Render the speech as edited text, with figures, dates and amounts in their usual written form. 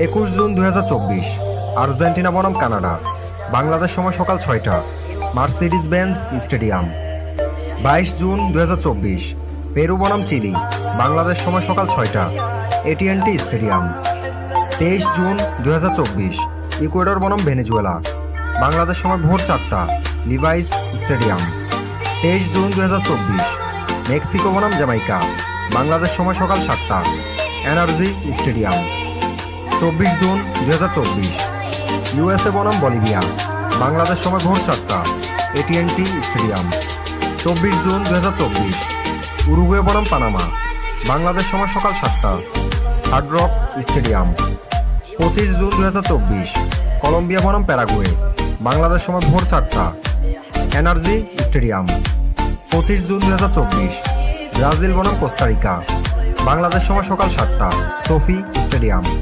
21 June 2024, Argentina বনাম Canada. Bangladesh সময় সকাল 6টা, Mercedes Benz stadium. 22 June 2024, Peru বনাম চিলি। বাংলাদেশ সময় সকাল 6টা, AT&T স্টেডিয়াম। 23 জুন 2024, ইকুয়েডর বনাম ভেনেজুয়েলা। বাংলাদেশ সময় ভোর 4টা, লিভাইস স্টেডিয়াম। 23 জুন 2024, মেক্সিকো বনাম জামাইকা। বাংলাদেশ সময় সকাল 7টা, এনার্জি স্টেডিয়াম। 24 জুন 2024, USA বনাম বলিভিয়া। বাংলাদেশ সময় ভোর 4টা, AT&T স্টেডিয়াম। 24 জুন 2024, উরুগুয়ে বনাম পানামা। বাংলাদেশ সময় সকাল 7টা, hard rock stadium. 25 June 2024, Colombia বনাম প্যারাগুয়ে। বাংলাদেশ সময় ভোর 4টা, এনার্জি স্টেডিয়াম। 25 জুন 2024, ব্রাজিল বনাম কোস্টারিকা। বাংলাদেশ সময় সকাল 7টা, সোফি স্টেডিয়াম।